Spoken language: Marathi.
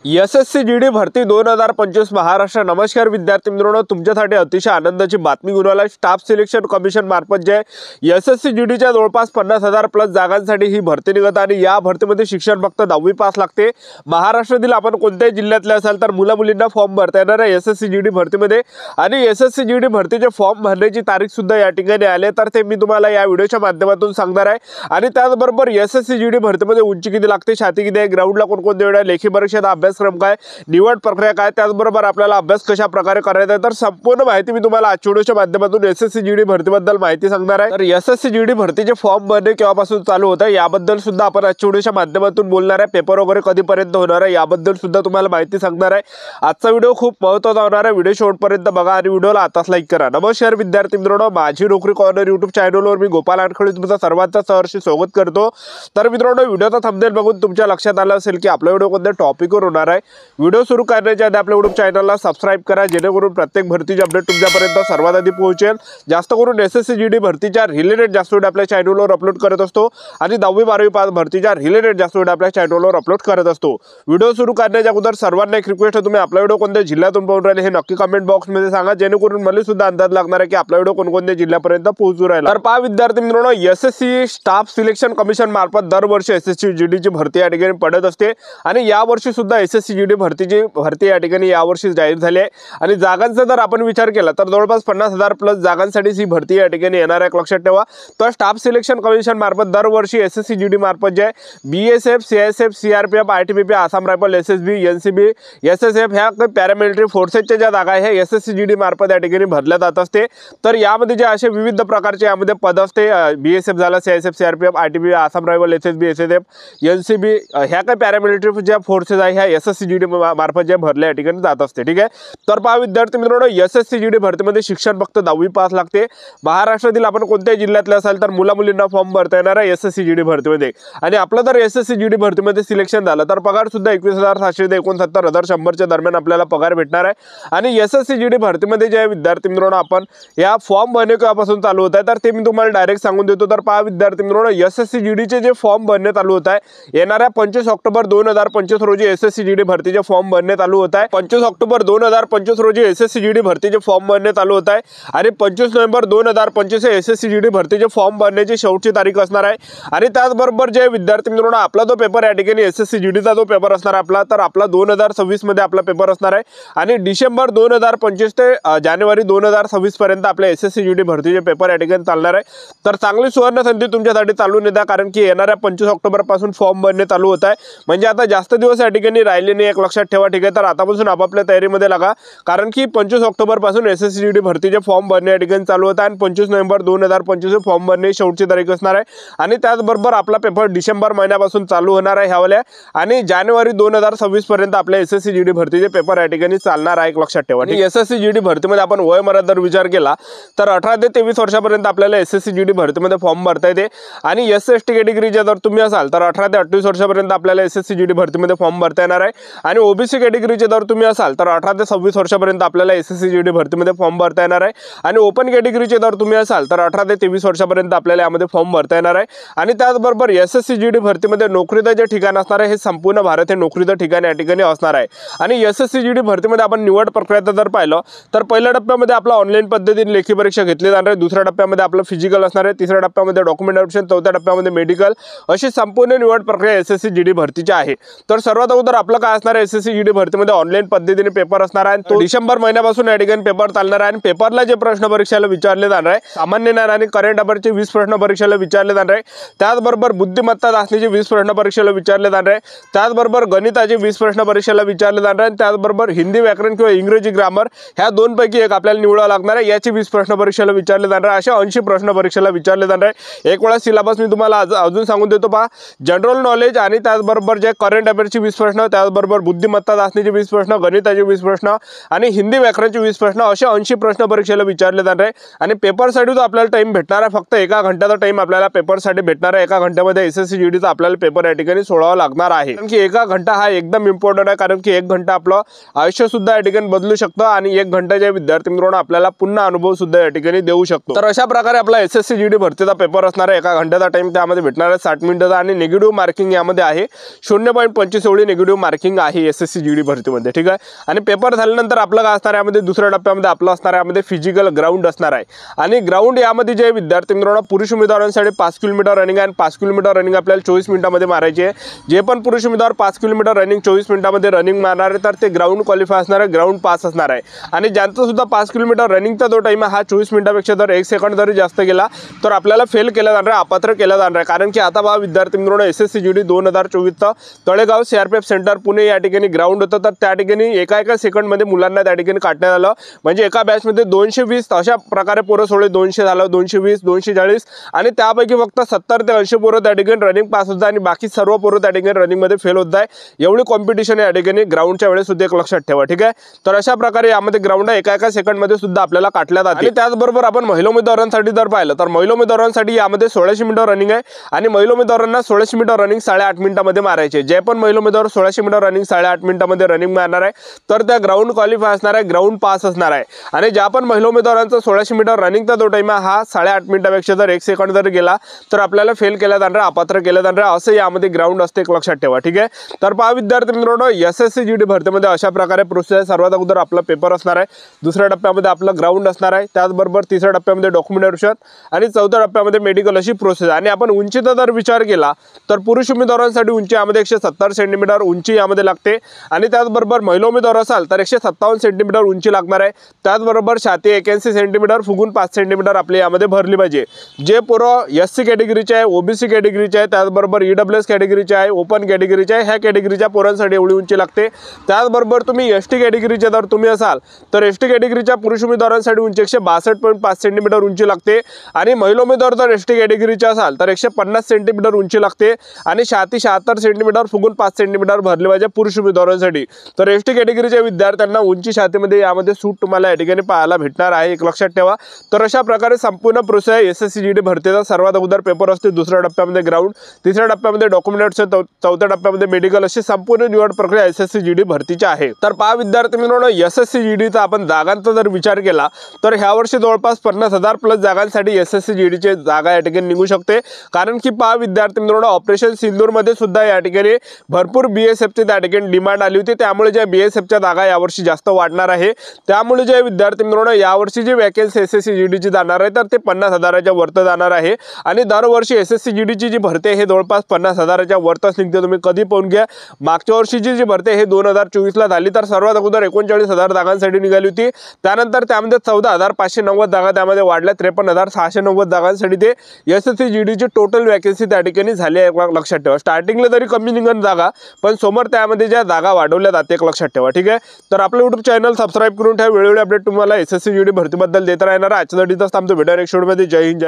एसएससी जीडी भरती 2025 महाराष्ट्र। नमस्कार विद्यार्थी मित्रांनो, तुमच्यासाठी अतिशय आनंदाची बातमी घेऊन आला। स्टाफ सिलेक्शन कमिशन मार्फत जे एसएससी जीडीच्या जवळपास 50,000 प्लस जागांसाठी ही भरती निघत आणि या भरतीमध्ये शिक्षण फक्त 10वी पास लागते। महाराष्ट्रातील आपण कोणत्याही जिल्ह्यातले असाल तर मुला मुलींना फॉर्म भरता येणार आहे एसएससी जीडी भरतीमध्ये। आणि एसएससी जीडी भरतीचे फॉर्म भरण्याची तारीख सुद्धा या ठिकाणी आले, तर ते मी तुम्हाला या व्हिडिओच्या माध्यमातून सांगणार आहे। आणि त्याचबरोबर एसएससी जीडी भरतीमध्ये उंची किती लागते, छाती किती आहे, ग्राउंडला कोणकोणते वेळा, लेखी परीक्षेचा अभ्यासक्रम काय, निवड प्रक्रिया काय, त्याचबरोबर आपल्याला अभ्यास कशा प्रकारे करायचा आहे, तर संपूर्ण माहिती मी तुम्हाला आजच्या व्हिडिओच्या माध्यमातून एसएससी जीडी भरतीबद्दल माहिती सांगणार आहे। तर एसएससी जीडी भरतीचे फॉर्म भरणे केव्हापासून चालू होत आहे याबद्दल सुद्धा आपण आजच्या व्हिडिओच्या माध्यमातून बोलणार आहे। पेपर वगैरे कधीपर्यंत होणार आहे याबद्दल सुद्धा तुम्हाला माहिती सांगणार आहे। आजचा व्हिडिओ खूप महत्त्वाचा होणार आहे, व्हिडिओ शेवटपर्यंत बघा आणि व्हिडिओला आताच लाईक करा। नमस्कार विद्यार्थी मित्रांनो, माझी नोकरी कॉर्नर यूट्यूब चॅनलवर मी गोपाल आनखळे तुमचं सर्वांचं सहर्ष स्वागत करतो। तर मित्रांनो, व्हिडिओचा थंबनेल बघून तुमच्या लक्षात आलं असेल की आपला व्हिडिओ कोणत्या टॉपिकवर होणार आहे। व्हिडिओ सुरू करण्याच्या आधी आपल्या यूट्यूब चॅनलला सबस्क्राइब करा, जेणेकरून प्रत्येक भरतीची अपडेट तुमच्यापर्यंत सर्वात आधी पोहोचेल। जास्त करून एसएससी जीडी भरतीच्या रिलेटेड जास्त व्हिडिओ आपल्या चॅनलवर अपलोड करत असतो आणि 10वी 12वी पास भरतीच्या रिलेटेड जास्त व्हिडिओ आपल्या चॅनलवर अपलोड करत असतो। व्हिडिओ सुरू करण्याच्या अगोदर सर्वांना एक रिक्वेस्ट आहे, तुम्ही आपला व्हिडिओ कोणत्या जिल्ह्यातून पाहून राहिले हे नक्की कमेंट बॉक्समध्ये सांगा, जेणेकरून मला सुद्धा अंदाज लागणार आहे की आपला व्हिडिओ कोणकोणत्या जिल्ह्यापर्यंत पोहोचू राहिला। तर पहा विद्यार्थी मित्रांनो, एसएससी स्टाफ सिलेक्शन कमिशन मार्फत दरवर्षी एसएससी जीडीची भरती या ठिकाणी पडत असते आणि यावर्षी सुद्धा एसएससी जीडी भरतीची भरती या ठिकाणी यावर्षी जाहीर झाली आहे। आणि जागांचा जर आपण विचार केला तर जवळपास 50,000 प्लस जागांसाठी ही भरती या ठिकाणी येणार आहे, लक्षात ठेवा। तर स्टाफ सिलेक्शन कमिशन मार्फत दरवर्षी एसएससी जीडी मार्फत जे BSF, CISF, CRPF, ITBP, Assam rifle, SSB, NCB, SSF ह्या पॅरामिलिटरी फोर्सेसच्या ज्या जागा आहे एसएससी जीडी मार्फत या ठिकाणी भरल्या जात असते। तर यामध्ये जे असे विविध प्रकारचे यामध्ये पद असते, बीएसएफ झाला, CISF, CRPF, ITBP, Assam rifle, SSB, SSF, NCB ह्या काही पॅरामिलिटरी ज्या फोर्सेस आहे ह्या एसएससी जीडी मार्फत ज्या भरल्या या ठिकाणी जात असते, ठीक आहे। तर पहा विद्यार्थी मित्रांनो, एसएससी जीडी भरतीमध्ये शिक्षण फक्त 10वी पास लागते। महाराष्ट्रातील आपण कोणत्याही जिल्ह्यातले असाल तर मुला मुलींना फॉर्म भरता येणार आहे एसएससी जीडी भरतीमध्ये। आणि आपलं जर एसएससी जीडी भरतीमध्ये सिलेक्शन झालं तर पगार सुद्धा 21,700 ते 69,100 दरम्यान आपल्याला पगार भेटणार आहे। आणि एसएससी जीडी भरतीमध्ये जे विद्यार्थी मित्रांनो आपण या फॉर्म भरणे केव्हापासून चालू होत आहे तर ते मी तुम्हाला डायरेक्ट सांगून देतो। तर पहा विद्यार्थी मित्रांनो, एसएससी जीडीचे जे फॉर्म भरणे चालू होत आहे येणाऱ्या 25 ऑक्टोबर 2025 रोजी एसएससी जीडी भरतीचे फॉर्म भरणे चालू होत आहे। 25 ऑक्टोबर 2025 रोजी एसएससी जीडी भरतीचे फॉर्म भरणे चालू होत आहे आणि 25 नोव्हेंबर 2025 एसएससी जीडी भरतीचे फॉर्म भरण्याची शेवटची तारीख असणार आहे। आणि त्याचबरोबर जे विद्यार्थी मित्रांनो आपला जो पेपर या ठिकाणी एसएससी जीडीचा जो पेपर असणार आपला, तर आपला 2026 मध्ये आपला पेपर असणार आहे आणि डिसेंबर 2025 ते जानेवारी 2026 पर्यंत आपल्या एसएससी जीडी भरतीचे पेपर या ठिकाणी चालणार आहे। तर चांगली सुवर्ण संधी तुमच्यासाठी चालून येते, कारण की येणाऱ्या 25 ऑक्टोबर पासून फॉर्म भरणे चालू होत आहे, म्हणजे आता जास्त दिवस या ठिकाणी राहिले नाही, एक लक्षात ठेवा, ठीक आहे। तर आतापासून आपापल्या तयारीमध्ये लागा, कारण की 25 ऑक्टोबर पासून एसएससी जीडी भरतीचे फॉर्म भरणे या ठिकाणी चालू होत आहे आणि 25 नोव्हेंबर 2025 फॉर्म भरणे शेवटची तारीख असणार आहे। आणि त्याचबरोबर आपला पेपर डिसेंबर महिन्यापासून चालू होणार आहे ह्यावेळेला आणि जानेवारी 2026 पर्यंत आपल्या एसएससी जीडी भरतीचे पेपर या ठिकाणी चालणार आहे, एक लक्षात ठेवा। आणि एसएससी जीडी भरतीमध्ये आपण वयोमर्यादा जर विचार केला तर 18 ते 23 वर्षापर्यंत आपल्याला एसएससी जीडी भरतीमध्ये फॉर्म भरता येते। आणि एससी कॅटेगरीचे जर तुम्ही असाल तर 18 ते 28 वर्षापर्यंत आपल्याला एसएससी जीडी भरतीमध्ये फॉर्म भरता येणार आहे। आणि ओबीसी कॅटेगरीचे जर तुम्ही असाल तर 18 ते 26 वर्षापर्यंत आपल्याला एसएससी जीडी भरतीमध्ये फॉर्म भरता येणार आहे। आणि ओपन कॅटेगरीचे जर तुम्ही असाल तर 18 ते 23 वर्षापर्यंत आपल्याला यामध्ये फॉर्म भरता येणार आहे। आणि त्याचबरोबर एसएससी जीडी भरतीमध्ये नोकरीचं जे ठिकाण असणार आहे हे संपूर्ण भारत हे नोकरीचं ठिकाण या ठिकाणी असणार आहे। आणि एसएससी जीडी भरतीमध्ये आपण निवड प्रक्रिया जर पाहिलं तर पहिल्या टप्प्यामध्ये आपला ऑनलाईन पद्धतीने लेखी परीक्षा घेतली जाणार आहे, दुसऱ्या टप्प्यामध्ये आपलं फिजिकल असणार आहे, तिसऱ्या टप्प्यामध्ये डॉक्युमेंट ऑप्शन, चौथ्या टप्प्यामध्ये मेडिकल, अशी संपूर्ण निवड प्रक्रिया एसएससी जीडी भरतीची आहे। तर सर्वात अगोदर आपलं काय असणार आहे, एसएससी जीडी भरतीमध्ये ऑनलाईन पद्धतीने पेपर असणार आहे, तो डिसेंबर महिन्यापासून या ठिकाणी पेपर चालणार आहे। आणि पेपरला जे प्रश्न परीक्षेला विचारले जाणार आहे, सामान्य ज्ञान आणि करंट अफेअरचे 20 प्रश्न परीक्षेला विचारले जाणार आहे, त्याचबरोबर बुद्धिमत्ता चाचणीचे 20 प्रश्न परीक्षेला विचारले जाणार आहे, त्याचबरोबर गणिताचे 20 प्रश्न परीक्षेला विचारले जाणार आहे, त्याचबरोबर हिंदी व्याकरण किंवा इंग्रजी ग्रामर ह्या दोनपैकी एक आपल्याला निवडावं लागणार आहे, याची 20 प्रश्न परीक्षेला विचारले जाणार आहे। अशा 80 प्रश्न परीक्षेला विचारले जाणार आहे। एक वेळा सिलेबस मी तुम्हाला अजून सांगून देतो, पहा, जनरल नॉलेज आणि त्याचबरोबर जे करंट अफेअरचे 20 प्रश्न, त्याचबरोबर बुद्धिमत्ता चाचणीचे 20 प्रश्न, गणिताचे 20 प्रश्न आणि हिंदी व्याकरणचे 20 प्रश्न, असे 80 प्रश्न परीक्षेला विचारले जाणार आहे। आणि पेपरसाठी जो आपल्याला टाइम भेटणार आहे फक्त 1 घंट्याचा टाइम आपल्याला पेपरसाठी भेटणार आहे। 1 घंट्यामध्ये एसएससी जीडीचा आपल्याला पेपर या ठिकाणी सोडवावा लागणार आहे, कारण की 1 घंटा हा एकदम इम्पॉर्टंट आहे, कारण की 1 घंटा आपलं आयुष्य सुद्धा या ठिकाणी बदलू शकतं आणि 1 घंट्याच्या विद्यार्थी मित्रांनो आपल्याला पुन्हा अनुभव सुद्धा या ठिकाणी देऊ शकतो। तर अशा प्रकारे आपला एसएससी जीडी भरतीचा पेपर असणार आहे, 1 घंट्याचा टाइम त्यामध्ये भेटणार आहे, 60 मिनिटाचा आणि निगेटिव्ह मार्किंग यामध्ये आहे 0.25 एवढी निगेटिव्ह मार्किंग मार्किंग आहे SSC GD भरतीमध्ये, ठीक आहे। आणि पेपर झाल्यानंतर आपलं काय असणार आहे, यामध्ये दुसऱ्या टप्प्यामध्ये आपलं असणार आहे यामध्ये फिजिकल ग्राउंड असणार आहे। आणि ग्राउंड यामध्ये जे विद्यार्थी मित्रांनो पुरुष उमेदवारांसाठी 5 किलोमीटर रनिंग आणि 5 किलोमीटर रनिंग आपल्याला 24 मिनिटांमध्ये मारायची आहे। जे पण पुरुष उमेदवार 5 किलोमीटर रनिंग 24 मिनिटांमध्ये रनिंग मारणार आहे तर ते ग्राउंड क्वालिफाय असणार आहे, ग्राउंड पास असणार आहे। आणि ज्यांचा सुद्धा 5 किलोमीटर रनिंगचा जो टाइम हा 24 मिनिटांपेक्षा जर 1 सेकंड जरी जास्त गेला तर आपल्याला फेल केला जाणार आहे, अपात्र केला जाणार आहे। कारण की आता विद्यार्थी मित्रांनो SSC GD 2024 Talegaon CRPF centre Pune या ठिकाणी ग्राउंड होतं, तर त्या ठिकाणी एका सेकंडमध्ये मुलांना त्या ठिकाणी काढण्यात आलं। म्हणजे एका बॅचमध्ये 220 अशा प्रकारे पोरं सोडले, 200 झालं, 220, 240 आणि त्यापैकी फक्त 70 ते 80 पोरं त्या ठिकाणी रनिंग पास होत आहे आणि बाकी सर्व पोरं त्या ठिकाणी रनिंगमध्ये फेल होत आहे। एवढी कॉम्पिटिशन या ठिकाणी ग्राउंडच्या वेळेस सुद्धा एक लक्षात ठेवा, ठीक आहे। तर अशा प्रकारे यामध्ये ग्राउंड एका सेकंडमध्ये सुद्धा आपल्याला काढल्या जाते। आणि त्याचबरोबर आपण महिला उमेदवारांसाठी जर पाहिलं तर महिला उमेदवारांसाठी यामध्ये 1600 मीटर रनिंग आहे आणि महिला उमेदवारांना 1600 मीटर रनिंग 8.5 मिनिटांमध्ये मारायचे। जे पण महिला उमेदवार 1600 मीटर रनिंग 8.5 मिनिटांमध्ये रनिंग मारणार आहे तर त्या ग्राउंड क्वालिफाय असणार आहे, ग्राउंड पास असणार आहे। आणि ज्या पण महिला उमेदवारांचा 1600 मीटर रनिंगचा जो टाइम हा 8.5 मिनिटांपेक्षा जर 1 सेकंड जर गेला तर आपल्याला फेल केला जाणार, अपात्र केला जाणार असं यामध्ये ग्राउंड असते, एक लक्षात ठेवा, ठीक आहे। तर पहा विद्यार्थी मित्रांनो SSC GD भरतीमध्ये अशा प्रकारे प्रोसेस आहे। सर्वात अगोदर आपला पेपर असणार आहे, दुसऱ्या टप्प्यामध्ये आपलं ग्राउंड असणार आहे, त्याचबरोबर तिसऱ्या टप्प्यामध्ये डॉक्युमेंटेशन आणि चौथ्या टप्प्यामध्ये मेडिकल अशी प्रोसेस। आणि आपण उंचीचा जर विचार केला तर पुरुष उमेदवारांसाठी उंची यामध्ये 170 सेंटीमीटर उंची यामध्ये लागते आणि त्याचबरोबर महिला उमेदवार असाल तर 157 सेंटीमीटर उंची लागणार आहे। त्याचबरोबर छाती 81 सेंटीमीटर फुगून 5 सेंटीमीटर आपली यामध्ये भरली पाहिजे। जे पोरं SC कॅटेगरीचे आहे, OBC कॅटेगरीचे आहे, त्याचबरोबर EWS कॅटेगरीचे आहे, ओपन कॅटेगरीचे आहे, ह्या कॅटेगरीच्या पोरांसाठी एवढी उंची लागते। त्याचबरोबर तुम्ही ST कॅटेगरीचे जर तुम्ही असाल तर ST कॅटेगरीच्या पुरुष उमेदवारांसाठी उंची 162.5 सेंटीमीटर उंची लागते आणि महिला उमेदवार जर ST कॅटेगरीचे असाल तर 150 सेंटीमीटर उंची लागते आणि छाती 76 सेंटीमीटर फुगून 5 सेंटीमीटर भरली पाहिजे पुरुष उमेदवारांसाठी। तर ST कॅटेगरीच्या विद्यार्थ्यांना उंची छातीमध्ये यामध्ये सूट तुम्हाला या ठिकाणी पाहायला भेटणार आहे, एक लक्षात ठेवा। तर अशा प्रकारे संपूर्ण प्रोसेस आहे SSC GD भरतीचा। सर्वात अगोदर पेपर असते, दुसऱ्या टप्प्यामध्ये ग्राउंड, तिसऱ्या टप्प्यामध्ये डॉक्युमेंटेशन, चौथ्या टप्प्यामध्ये मेडिकल अशी संपूर्ण निवड प्रक्रिया SSC GD भरतीची आहे। तर पहा विद्यार्थी मित्रांनो SSC GD चा आपण जागांचा जर विचार केला तर ह्या वर्षी जवळपास 50,000 प्लस जागांसाठी SSC GD चे जागा या ठिकाणी निघू शकते। कारण की पहा विद्यार्थी मित्रांनो ऑपरेशन सिंदूर मध्ये सुद्धा या ठिकाणी भरपूर BSF ची त्या ठिकाणी डिमांड आली होती, त्यामुळे ज्या BSF च्या जागा यावर्षी जास्त वाढणार आहे। त्यामुळे जे विद्यार्थी मित्रांनो यावर्षी जी वॅकन्सी SSC GD ची जाणार आहे तर ते 50,000च्या वरती जाणार आहे आणि दरवर्षी SSC GD ची जी भरती आहे हे जवळपास 50,000च्या वरतीच निघते। तुम्ही कधी पाहून घ्या, मागच्या वर्षीची जी भरती हे 2024 ला झाली तर सर्वात अगोदर 39,000 जागांसाठी निघाली होती। त्यानंतर त्यामध्ये 14,590 जागा त्यामध्ये वाढल्या, 53,690 जागांसाठी ते SSC GD ची टोटल वॅकन्सी त्या ठिकाणी झाली आहे, लक्षात ठेवा। स्टार्टिंगला तरी कमी निघन जागा पण समोर त्यामध्ये ज्या जागा वाढवल्या जाते, एक लक्षात ठेवा, ठीक आहे। तर आपलं YouTube चॅनल सबस्क्राइब करून ठेवा, वेळोवेळी अपडेट तुम्हाला SSC GD भरतीबद्दल देत राहणार आहे। आजच्या आमचं भेटूया नेक्स्ट व्हिडिओमध्ये। जय हिंद, जय